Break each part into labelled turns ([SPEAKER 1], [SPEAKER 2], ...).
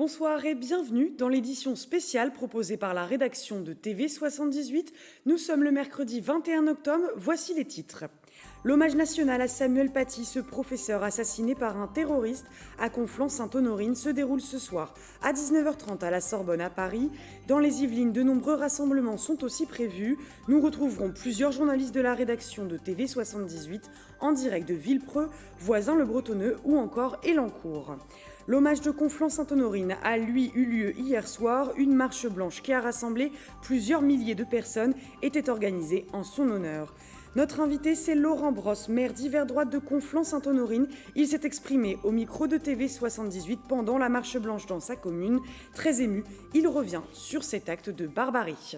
[SPEAKER 1] Bonsoir et bienvenue dans l'édition spéciale proposée par la rédaction de TV78. Nous sommes le mercredi 21 octobre, voici les titres. L'hommage national à Samuel Paty, ce professeur assassiné par un terroriste à Conflans-Sainte-Honorine, se déroule ce soir à 19h30 à la Sorbonne à Paris. Dans les Yvelines, de nombreux rassemblements sont aussi prévus. Nous retrouverons plusieurs journalistes de la rédaction de TV78 en direct de Villepreux, Voisins-le-Bretonneux ou encore Élancourt. L'hommage de Conflans-Sainte-Honorine a lui eu lieu hier soir. Une marche blanche qui a rassemblé plusieurs milliers de personnes était organisée en son honneur. Notre invité, c'est Laurent Brosse, maire d'hiver droite de Conflans-Sainte-Honorine. Il s'est exprimé au micro de TV78 pendant la marche blanche dans sa commune. Très ému, il revient sur cet acte de barbarie.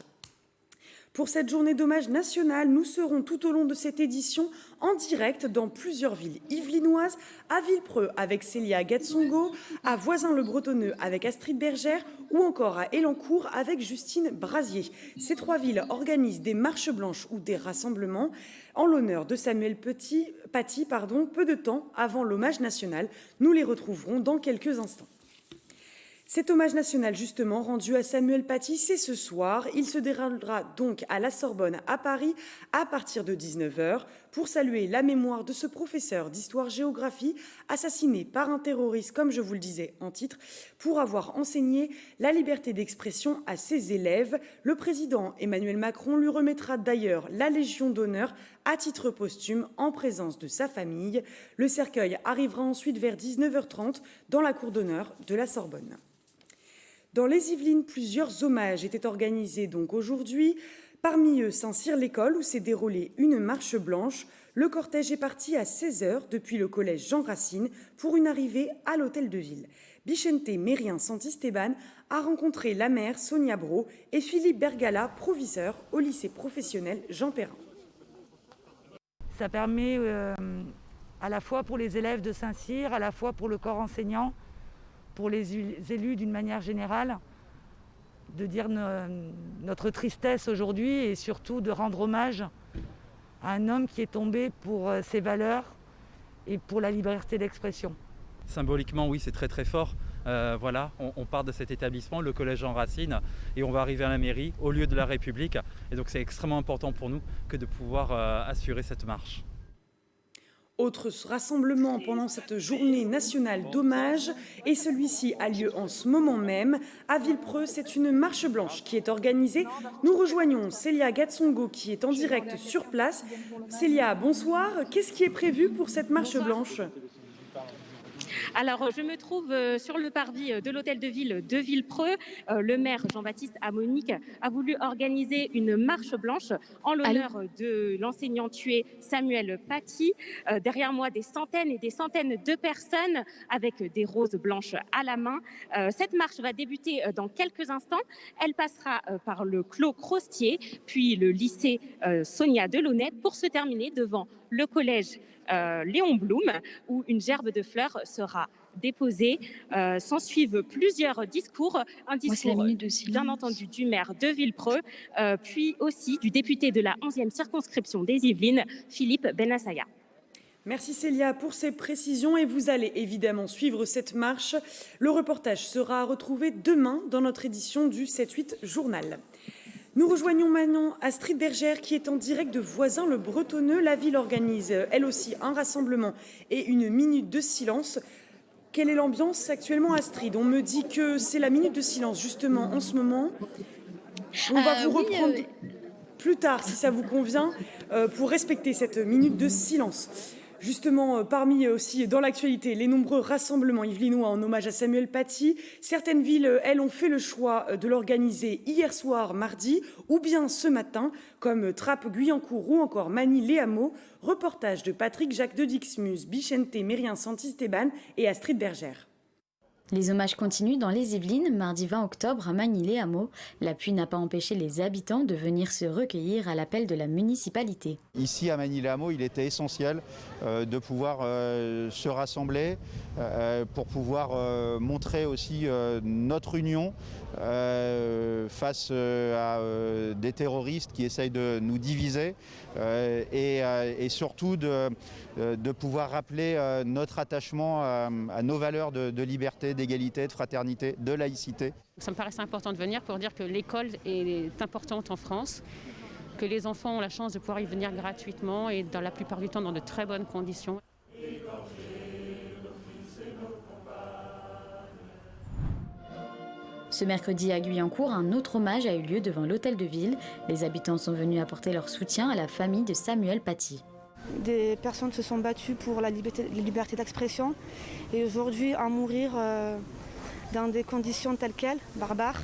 [SPEAKER 1] Pour cette journée d'hommage national, nous serons tout au long de cette édition en direct dans plusieurs villes yvelinoises, à Villepreux avec Célia Gatsongo, à Voisins-le-Bretonneux avec Astrid Bergère ou encore à Élancourt avec Justine Brasier. Ces trois villes organisent des marches blanches ou des rassemblements en l'honneur de Samuel Paty, peu de temps avant l'hommage national. Nous les retrouverons dans quelques instants. Cet hommage national justement rendu à Samuel Paty, c'est ce soir. Il se déroulera donc à la Sorbonne à Paris à partir de 19h pour saluer la mémoire de ce professeur d'histoire-géographie assassiné par un terroriste, comme je vous le disais en titre, pour avoir enseigné la liberté d'expression à ses élèves. Le président Emmanuel Macron lui remettra d'ailleurs la Légion d'honneur à titre posthume en présence de sa famille. Le cercueil arrivera ensuite vers 19h30 dans la cour d'honneur de la Sorbonne. Dans les Yvelines, plusieurs hommages étaient organisés donc aujourd'hui. Parmi eux, Saint-Cyr-l'École, où s'est déroulée une marche blanche. Le cortège est parti à 16h depuis le collège Jean Racine pour une arrivée à l'hôtel de ville. Bichente Mérien Santisteban a rencontré la maire Sonia Brault et Philippe Bergala, proviseur au lycée professionnel Jean Perrin.
[SPEAKER 2] Ça permet à la fois pour les élèves de Saint-Cyr, à la fois pour le corps enseignant, pour les élus d'une manière générale, de dire notre tristesse aujourd'hui et surtout de rendre hommage à un homme qui est tombé pour ses valeurs et pour la liberté d'expression.
[SPEAKER 3] Symboliquement, oui, c'est très très fort. Voilà, on part de cet établissement, le collège Jean Racine, et on va arriver à la mairie, au lieu de la République. Et donc c'est extrêmement important pour nous que de pouvoir assurer cette marche.
[SPEAKER 1] Autre rassemblement pendant cette journée nationale d'hommage, et celui-ci a lieu en ce moment même. À Villepreux, c'est une marche blanche qui est organisée. Nous rejoignons Célia Gatsongo qui est en direct sur place. Célia, bonsoir. Qu'est-ce qui est prévu pour cette marche blanche ?
[SPEAKER 4] Alors, je me trouve sur le parvis de l'hôtel de ville de Villepreux. Le maire Jean-Baptiste Amonique a voulu organiser une marche blanche en l'honneur de l'enseignant tué Samuel Paty. Derrière moi, des centaines et des centaines de personnes avec des roses blanches à la main. Cette marche va débuter dans quelques instants. Elle passera par le clos Crostier, puis le lycée Sonia Delaunay pour se terminer devant le collège Léon Blum, où une gerbe de fleurs sera déposée. S'en suivent plusieurs discours. Un discours, bien entendu, du maire de Villepreux, puis aussi du député de la 11e circonscription des Yvelines, Philippe Bennassaya.
[SPEAKER 1] Merci Célia pour ces précisions et vous allez évidemment suivre cette marche. Le reportage sera à retrouver demain dans notre édition du 7-8 journal. Nous rejoignons maintenant Astrid Bergère qui est en direct de Voisins-le-Bretonneux. La ville organise elle aussi un rassemblement et une minute de silence. Quelle est l'ambiance actuellement, Astrid ? On me dit que c'est la minute de silence justement en ce moment. On va vous reprendre plus tard si ça vous convient pour respecter cette minute de silence. Justement, parmi aussi dans l'actualité, les nombreux rassemblements yvelinois en hommage à Samuel Paty. Certaines villes, elles, ont fait le choix de l'organiser hier soir, mardi, ou bien ce matin, comme Trappes, Guyancourt ou encore Magny-les-Hameaux. Reportage de Patrick Jacques de Dixmus, Bichente Mérien Santisteban et Astrid Bergère.
[SPEAKER 5] Les hommages continuent dans les Yvelines. Mardi 20 octobre, à Magny-les-Hameaux, la pluie n'a pas empêché les habitants de venir se recueillir à l'appel de la municipalité.
[SPEAKER 6] Ici, à Magny-les-Hameaux, il était essentiel de pouvoir se rassembler pour pouvoir montrer aussi notre union face à des terroristes qui essayent de nous diviser et surtout de pouvoir rappeler notre attachement à nos valeurs de liberté, d'égalité, de fraternité, de laïcité.
[SPEAKER 7] Ça me paraissait important de venir pour dire que l'école est importante en France, que les enfants ont la chance de pouvoir y venir gratuitement et dans la plupart du temps dans de très bonnes conditions.
[SPEAKER 5] Ce mercredi à Guyancourt, un autre hommage a eu lieu devant l'hôtel de ville. Les habitants sont venus apporter leur soutien à la famille de Samuel Paty.
[SPEAKER 8] Des personnes se sont battues pour la liberté d'expression et aujourd'hui en mourir dans des conditions telles quelles, barbares,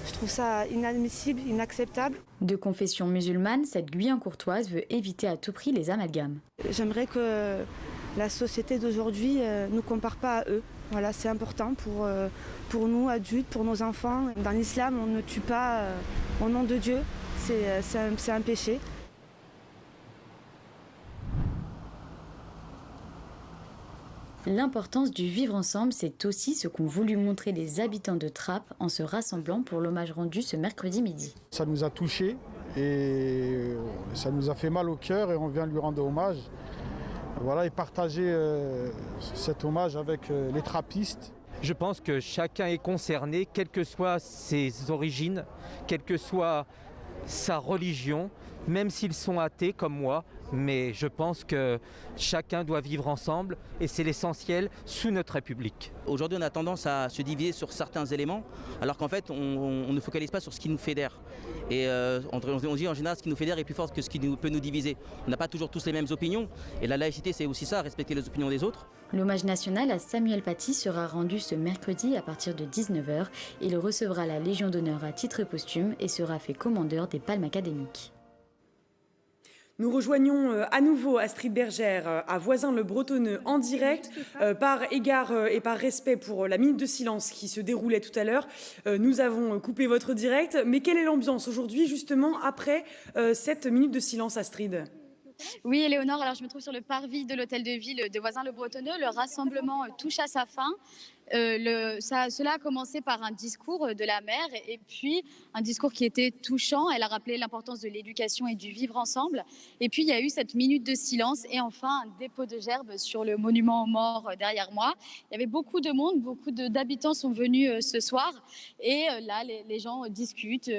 [SPEAKER 8] je trouve ça inadmissible, inacceptable.
[SPEAKER 5] De confession musulmane, cette Guyancourtoise veut éviter à tout prix les amalgames.
[SPEAKER 8] J'aimerais que la société d'aujourd'hui ne nous compare pas à eux. Voilà, c'est important pour nous, adultes, pour nos enfants. Dans l'islam, on ne tue pas au nom de Dieu, c'est un péché.
[SPEAKER 5] L'importance du vivre ensemble, c'est aussi ce qu'ont voulu montrer les habitants de Trappes en se rassemblant pour l'hommage rendu ce mercredi midi.
[SPEAKER 9] Ça nous a touchés et ça nous a fait mal au cœur et on vient lui rendre hommage. Voilà, et partager cet hommage avec les trappistes.
[SPEAKER 10] Je pense que chacun est concerné, quelles que soient ses origines, quelle que soit sa religion, même s'ils sont athées comme moi, mais je pense que chacun doit vivre ensemble et c'est l'essentiel sous notre République.
[SPEAKER 11] Aujourd'hui, on a tendance à se diviser sur certains éléments, alors qu'en fait, on ne focalise pas sur ce qui nous fédère. Et on dit en général, ce qui nous fédère est plus fort que ce qui peut nous diviser. On n'a pas toujours tous les mêmes opinions, et la laïcité, c'est aussi ça, respecter les opinions des autres.
[SPEAKER 5] L'hommage national à Samuel Paty sera rendu ce mercredi à partir de 19h. Il recevra la Légion d'honneur à titre posthume et sera fait commandeur des Palmes académiques.
[SPEAKER 1] Nous rejoignons à nouveau Astrid Bergère à Voisins-le-Bretonneux en direct. Par égard et par respect pour la minute de silence qui se déroulait tout à l'heure, nous avons coupé votre direct. Mais quelle est l'ambiance aujourd'hui, justement, après cette minute de silence, Astrid ?
[SPEAKER 12] Oui, Éléonore, alors je me trouve sur le parvis de l'hôtel de ville de Voisins-le-Bretonneux. Le rassemblement touche à sa fin. Cela a commencé par un discours de la maire et puis un discours qui était touchant. Elle a rappelé l'importance de l'éducation et du vivre ensemble. Et puis il y a eu cette minute de silence et enfin un dépôt de gerbes sur le monument aux morts derrière moi. Il y avait beaucoup de monde, beaucoup d'habitants sont venus ce soir et là les gens discutent,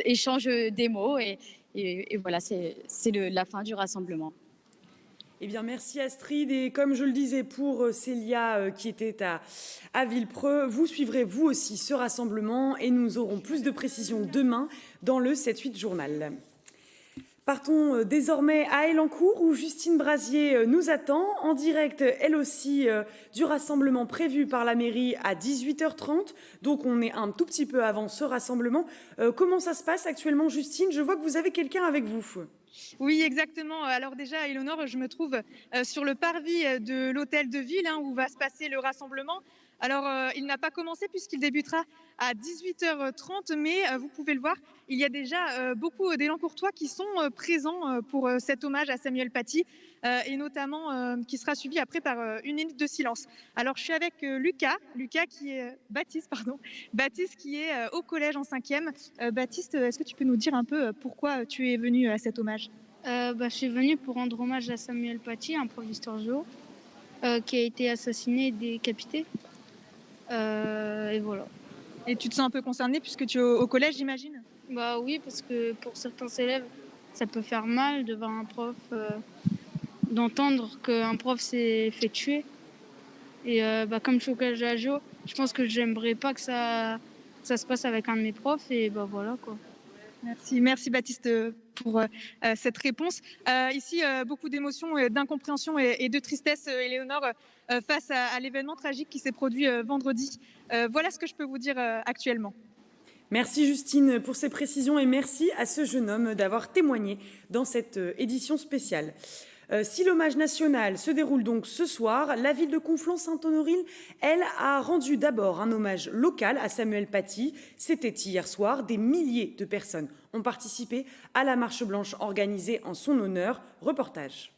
[SPEAKER 12] échangent des mots et voilà, c'est la fin du rassemblement.
[SPEAKER 1] Eh bien, merci Astrid. Et comme je le disais pour Célia qui était à Villepreux, vous suivrez vous aussi ce rassemblement et nous aurons plus de précisions demain dans le 7-8 journal. Partons désormais à Elancourt où Justine Brasier nous attend en direct, elle aussi, du rassemblement prévu par la mairie à 18h30. Donc on est un tout petit peu avant ce rassemblement. Comment ça se passe actuellement, Justine ? Je vois que vous avez quelqu'un avec vous.
[SPEAKER 13] Oui, exactement. Alors déjà, Éléonore, je me trouve sur le parvis de l'hôtel de ville où va se passer le rassemblement. Alors, il n'a pas commencé puisqu'il débutera à 18h30, mais vous pouvez le voir, il y a déjà beaucoup d'Élancourtois qui sont présents pour cet hommage à Samuel Paty et notamment qui sera suivi après par une minute de silence. Alors, je suis avec Baptiste qui est au collège en 5e. Baptiste, est-ce que tu peux nous dire un peu pourquoi tu es venu à cet hommage ?
[SPEAKER 14] Je suis venue pour rendre hommage à Samuel Paty, un prof d'histoire géo, qui a été assassiné et décapité. Et voilà.
[SPEAKER 13] Et tu te sens un peu concernée puisque tu es au collège, j'imagine ?
[SPEAKER 14] Bah oui, parce que pour certains élèves, ça peut faire mal de voir un prof, d'entendre qu'un prof s'est fait tuer. Et comme je suis au collège de la géo, je pense que j'aimerais pas que ça se passe avec un de mes profs et voilà quoi.
[SPEAKER 13] Merci Baptiste pour cette réponse. Ici, beaucoup d'émotions, d'incompréhension et de tristesse, Éléonore, face à l'événement tragique qui s'est produit vendredi. Voilà ce que je peux vous dire actuellement.
[SPEAKER 1] Merci Justine pour ces précisions et merci à ce jeune homme d'avoir témoigné dans cette édition spéciale. Si l'hommage national se déroule donc ce soir, la ville de Conflans-Sainte-Honorine, elle, a rendu d'abord un hommage local à Samuel Paty. C'était hier soir. Des milliers de personnes ont participé à la marche blanche organisée en son honneur. Reportage.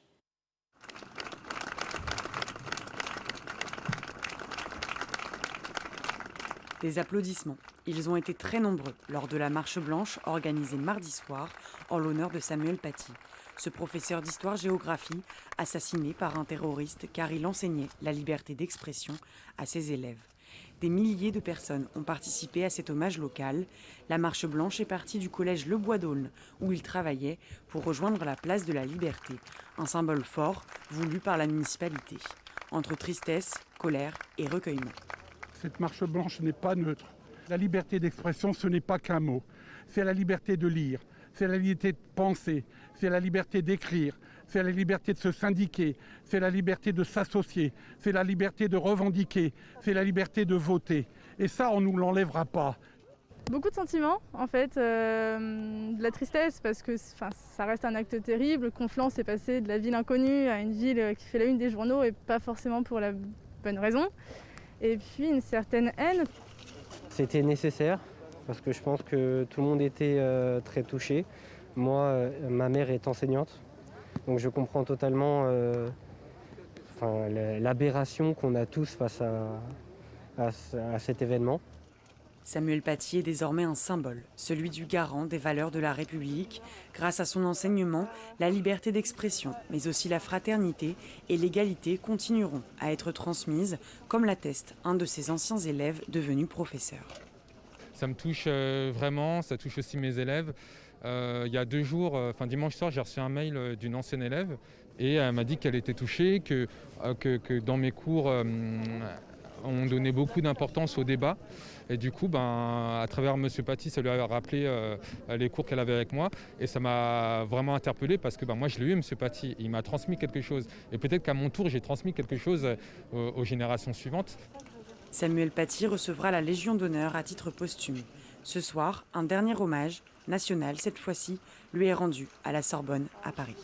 [SPEAKER 1] Des applaudissements, Ils ont été très nombreux lors de la marche blanche organisée mardi soir en l'honneur de Samuel Paty. Ce professeur d'histoire-géographie, assassiné par un terroriste car il enseignait la liberté d'expression à ses élèves. Des milliers de personnes ont participé à cet hommage local. La marche blanche est partie du collège Le Bois d'Aulne, où il travaillait, pour rejoindre la place de la Liberté, un symbole fort voulu par la municipalité, entre tristesse, colère et recueillement.
[SPEAKER 15] Cette marche blanche n'est pas neutre. La liberté d'expression, ce n'est pas qu'un mot. C'est la liberté de lire, c'est la liberté de penser, c'est la liberté d'écrire, c'est la liberté de se syndiquer, c'est la liberté de s'associer, c'est la liberté de revendiquer, c'est la liberté de voter. Et ça, on ne nous l'enlèvera pas.
[SPEAKER 16] Beaucoup de sentiments, en fait, de la tristesse parce que ça reste un acte terrible. Conflans est passé de la ville inconnue à une ville qui fait la une des journaux et pas forcément pour la bonne raison. Et puis une certaine haine.
[SPEAKER 17] C'était nécessaire parce que je pense que tout le monde était très touché. Moi, ma mère est enseignante, donc je comprends totalement l'aberration qu'on a tous face à cet événement.
[SPEAKER 1] Samuel Paty est désormais un symbole, celui du garant des valeurs de la République. Grâce à son enseignement, la liberté d'expression, mais aussi la fraternité et l'égalité continueront à être transmises, comme l'atteste un de ses anciens élèves devenus professeur.
[SPEAKER 18] Ça me touche vraiment, ça touche aussi mes élèves. Il y a 2 jours, dimanche soir, j'ai reçu un mail d'une ancienne élève et elle m'a dit qu'elle était touchée, que dans mes cours, on donnait beaucoup d'importance au débat. Et du coup, à travers M. Paty, ça lui a rappelé les cours qu'elle avait avec moi. Et ça m'a vraiment interpellé parce que moi, je l'ai eu, M. Paty. Il m'a transmis quelque chose. Et peut-être qu'à mon tour, j'ai transmis quelque chose aux générations suivantes.
[SPEAKER 1] Samuel Paty recevra la Légion d'honneur à titre posthume. Ce soir, un dernier hommage, national cette fois-ci, lui est rendu à la Sorbonne à Paris.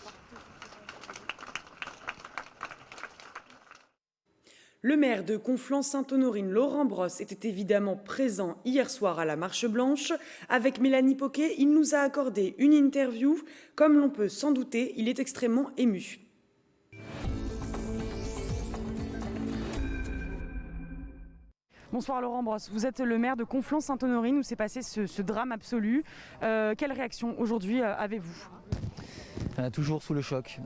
[SPEAKER 1] Le maire de Conflans-Sainte-Honorine, Laurent Brosse, était évidemment présent hier soir à la Marche Blanche. Avec Mélanie Poquet, il nous a accordé une interview. Comme l'on peut s'en douter, il est extrêmement ému. Bonsoir Laurent Brosse, vous êtes le maire de Conflans-Sainte-Honorine où s'est passé ce drame absolu. Quelle réaction aujourd'hui avez-vous ?
[SPEAKER 19] Toujours sous le choc.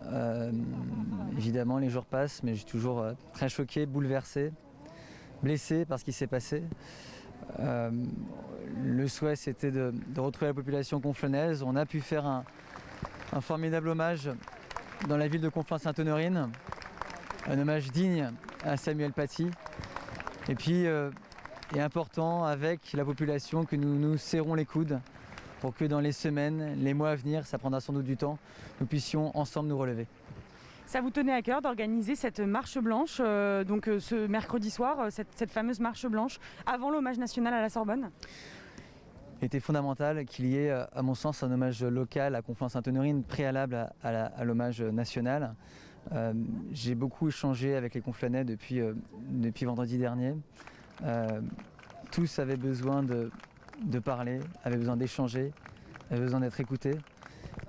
[SPEAKER 19] Évidemment, les jours passent, mais je suis toujours très choqué, bouleversé, blessé par ce qui s'est passé. Le souhait, c'était de retrouver la population conflanaise. On a pu faire un formidable hommage dans la ville de Conflans-Sainte-Honorine, un hommage digne à Samuel Paty. Et puis, est important avec la population que nous nous serrons les coudes pour que dans les semaines, les mois à venir, ça prendra sans doute du temps, nous puissions ensemble nous relever.
[SPEAKER 1] Ça vous tenait à cœur d'organiser cette marche blanche, ce mercredi soir, cette fameuse marche blanche, avant l'hommage national à la Sorbonne ?
[SPEAKER 19] Il était fondamental qu'il y ait, à mon sens, un hommage local à Conflans-Sainte-Honorine préalable à l'hommage national. J'ai beaucoup échangé avec les Conflanais depuis vendredi dernier. Tous avaient besoin de parler, avaient besoin d'échanger, avaient besoin d'être écoutés.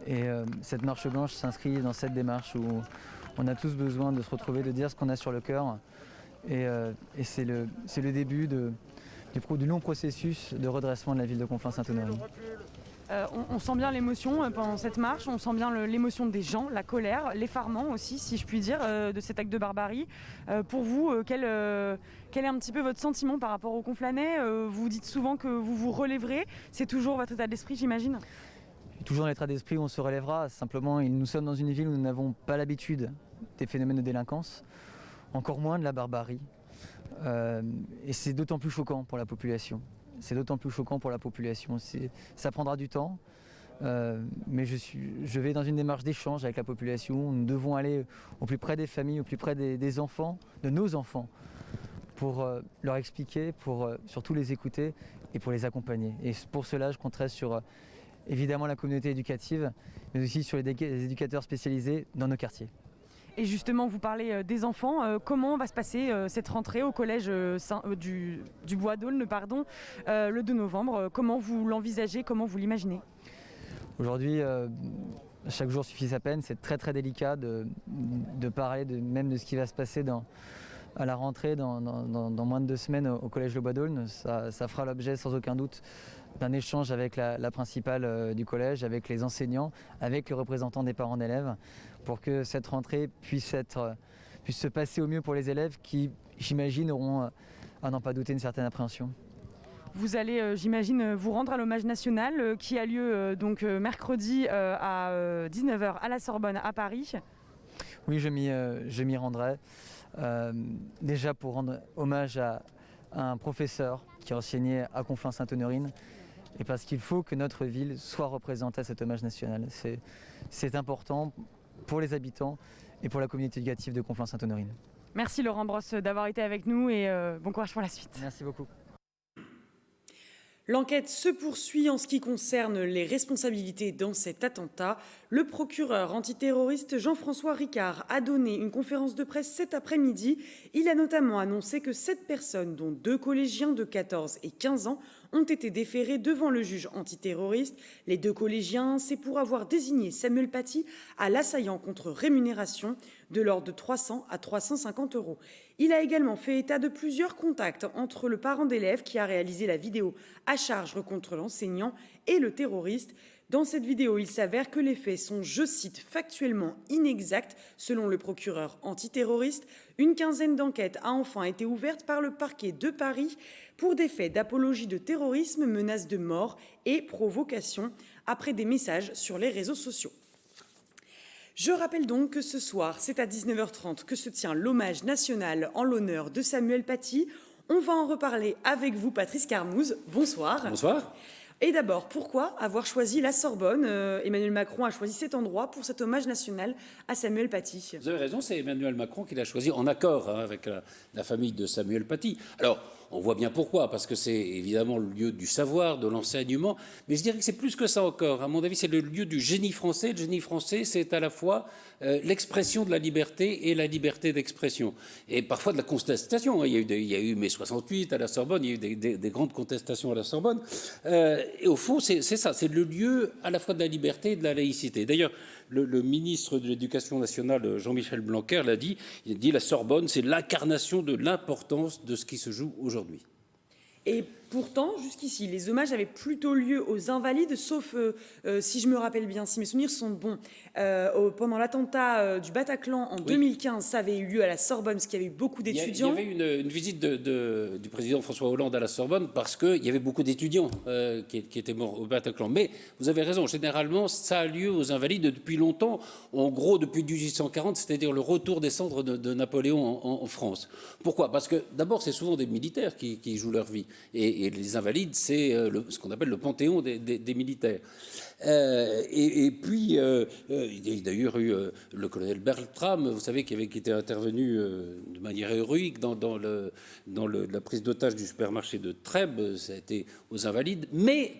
[SPEAKER 19] Et cette marche blanche s'inscrit dans cette démarche où on a tous besoin de se retrouver, de dire ce qu'on a sur le cœur. Et c'est le début du long processus de redressement de la ville de Conflans-Sainte-Honorine.
[SPEAKER 1] On sent bien l'émotion pendant cette marche, on sent bien l'émotion des gens, la colère, l'effarement aussi, si je puis dire, de cet acte de barbarie. Pour vous, quel est un petit peu votre sentiment par rapport aux Conflanais ? Vous dites souvent que vous vous relèverez, c'est toujours votre état d'esprit, j'imagine ?
[SPEAKER 19] Toujours dans l'état d'esprit où on se relèvera, simplement nous sommes dans une ville où nous n'avons pas l'habitude des phénomènes de délinquance, encore moins de la barbarie. Et c'est d'autant plus choquant pour la population. Ça prendra du temps, mais je vais dans une démarche d'échange avec la population. Nous devons aller au plus près des familles, au plus près des enfants, de nos enfants, pour leur expliquer, pour surtout les écouter et pour les accompagner. Et pour cela, je compterai sur évidemment la communauté éducative, mais aussi sur les éducateurs spécialisés dans nos quartiers.
[SPEAKER 1] Et justement, vous parlez des enfants. Comment va se passer cette rentrée au collège du Bois d'Aulne, le 2 novembre ? Comment vous l'envisagez ? Comment vous l'imaginez ?
[SPEAKER 19] Aujourd'hui, chaque jour suffit sa peine. C'est très très délicat de parler même de ce qui va se passer dans à la rentrée dans moins de 2 semaines au Collège Le Bois d'Aulne. Ça fera l'objet sans aucun doute d'un échange avec la principale du collège, avec les enseignants, avec les représentants des parents d'élèves, pour que cette rentrée puisse se passer au mieux pour les élèves qui, j'imagine, auront, à n'en pas douter, une certaine appréhension.
[SPEAKER 1] Vous allez, j'imagine, vous rendre à l'hommage national qui a lieu donc mercredi à 19h à la Sorbonne à Paris.
[SPEAKER 19] Oui, je m'y rendrai. Déjà pour rendre hommage à un professeur qui a enseigné à Conflans-Sainte-Honorine et parce qu'il faut que notre ville soit représentée à cet hommage national. C'est important pour les habitants et pour la communauté éducative de Conflans-Sainte-Honorine.
[SPEAKER 1] Merci Laurent Brosse d'avoir été avec nous et bon courage pour la suite.
[SPEAKER 19] Merci beaucoup.
[SPEAKER 1] L'enquête se poursuit en ce qui concerne les responsabilités dans cet attentat. Le procureur antiterroriste Jean-François Ricard a donné une conférence de presse cet après-midi. Il a notamment annoncé que 7 personnes, dont 2 collégiens de 14 et 15 ans, ont été déférés devant le juge antiterroriste. Les 2 collégiens, c'est pour avoir désigné Samuel Paty à l'assaillant contre rémunération de l'ordre de 300 à 350 €. Il a également fait état de plusieurs contacts entre le parent d'élève qui a réalisé la vidéo à charge contre l'enseignant et le terroriste. Dans cette vidéo, il s'avère que les faits sont, je cite, factuellement inexacts selon le procureur antiterroriste. Une quinzaine d'enquêtes a enfin été ouverte par le parquet de Paris pour des faits d'apologie de terrorisme, menaces de mort et provocation après des messages sur les réseaux sociaux. Je rappelle donc que ce soir, c'est à 19h30 que se tient l'hommage national en l'honneur de Samuel Paty. On va en reparler avec vous, Patrice Carmouze. Bonsoir.
[SPEAKER 20] Bonsoir.
[SPEAKER 1] Et d'abord, pourquoi avoir choisi la Sorbonne? Emmanuel Macron a choisi cet endroit pour cet hommage national à Samuel Paty.
[SPEAKER 20] Vous avez raison, c'est Emmanuel Macron qui l'a choisi en accord avec la famille de Samuel Paty. Alors, on voit bien pourquoi, parce que c'est évidemment le lieu du savoir, de l'enseignement, mais je dirais que c'est plus que ça encore. À mon avis, c'est le lieu du génie français. Le génie français, c'est à la fois l'expression de la liberté et la liberté d'expression. Et parfois de la contestation. Il y a eu mai 68 à la Sorbonne, il y a eu des grandes contestations à la Sorbonne. Et au fond, c'est ça, c'est le lieu à la fois de la liberté et de la laïcité. D'ailleurs, le ministre de l'Éducation nationale, Jean-Michel Blanquer, l'a dit, il a dit la Sorbonne, c'est l'incarnation de l'importance de ce qui se joue aujourd'hui.
[SPEAKER 1] Et pourtant, jusqu'ici, les hommages avaient plutôt lieu aux Invalides, sauf, si je me rappelle bien, si mes souvenirs sont bons, pendant l'attentat du Bataclan en 2015, ça avait eu lieu à la Sorbonne, parce qu'il y avait eu beaucoup d'étudiants.
[SPEAKER 20] Il y avait une visite du président François Hollande à la Sorbonne, parce qu'il y avait beaucoup d'étudiants qui étaient morts au Bataclan. Mais vous avez raison, généralement, ça a lieu aux Invalides depuis longtemps, en gros depuis 1840, c'est-à-dire le retour des cendres de Napoléon en France. Pourquoi? Parce que d'abord, c'est souvent des militaires qui jouent leur vie. Et les Invalides, c'est ce qu'on appelle le panthéon des militaires. Et puis, il y a d'ailleurs eu le colonel Bertram, vous savez, qui était intervenu de manière héroïque dans la prise d'otage du supermarché de Trèbes, ça a été aux Invalides. Mais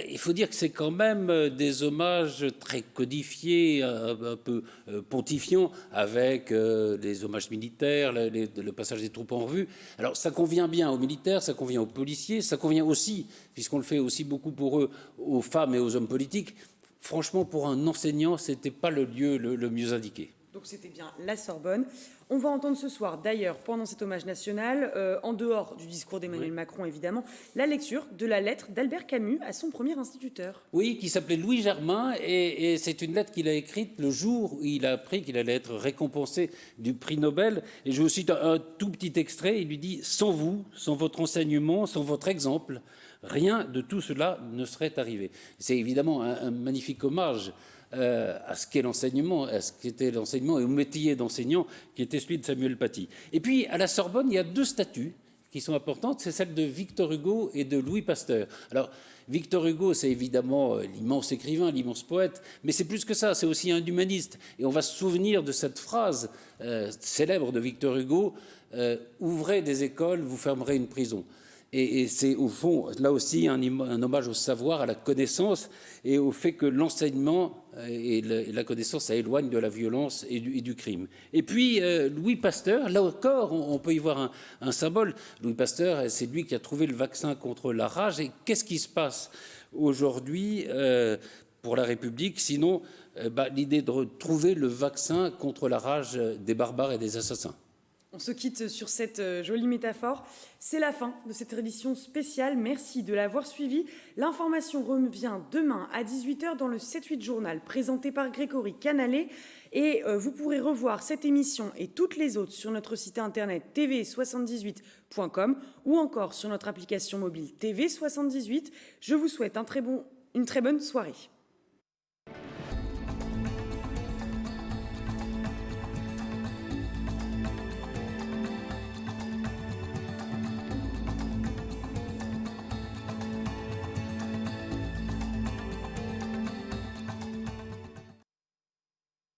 [SPEAKER 20] il faut dire que c'est quand même des hommages très codifiés, un peu pontifiants, avec les hommages militaires, le passage des troupes en revue. Alors ça convient bien aux militaires, ça convient aux policiers, ça convient aussi, puisqu'on le fait aussi beaucoup pour eux, aux femmes et aux hommes politiques. Franchement, pour un enseignant, ce n'était pas le lieu le mieux indiqué.
[SPEAKER 1] Donc c'était bien la Sorbonne. On va entendre ce soir, d'ailleurs, pendant cet hommage national, en dehors du discours d'Emmanuel Macron, évidemment, la lecture de la lettre d'Albert Camus à son premier instituteur.
[SPEAKER 20] Oui, qui s'appelait Louis Germain, et c'est une lettre qu'il a écrite le jour où il a appris qu'il allait être récompensé du prix Nobel. Et je vous cite un tout petit extrait, il lui dit « Sans vous, sans votre enseignement, sans votre exemple, rien de tout cela ne serait arrivé ». C'est évidemment un magnifique hommage à ce qu'est l'enseignement, à ce qu'était l'enseignement et au métier d'enseignant qui était celui de Samuel Paty. Et puis, à la Sorbonne, il y a 2 statues qui sont importantes, c'est celle de Victor Hugo et de Louis Pasteur. Alors, Victor Hugo, c'est évidemment l'immense écrivain, l'immense poète, mais c'est plus que ça, c'est aussi un humaniste. Et on va se souvenir de cette phrase célèbre de Victor Hugo, « Ouvrez des écoles, vous fermerez une prison ». Et c'est au fond, là aussi, un hommage au savoir, à la connaissance et au fait que l'enseignement et la connaissance, ça éloigne de la violence et du crime. Et puis, Louis Pasteur, là encore, on peut y voir un symbole. Louis Pasteur, c'est lui qui a trouvé le vaccin contre la rage. Et qu'est-ce qui se passe aujourd'hui pour la République, sinon l'idée de trouver le vaccin contre la rage des barbares et des assassins?
[SPEAKER 1] On se quitte sur cette jolie métaphore. C'est la fin de cette édition spéciale. Merci de l'avoir suivi. L'information revient demain à 18h dans le 7-8 journal présenté par Grégory Canalé. Et vous pourrez revoir cette émission et toutes les autres sur notre site internet tv78.com ou encore sur notre application mobile TV78. Je vous souhaite une très bonne soirée.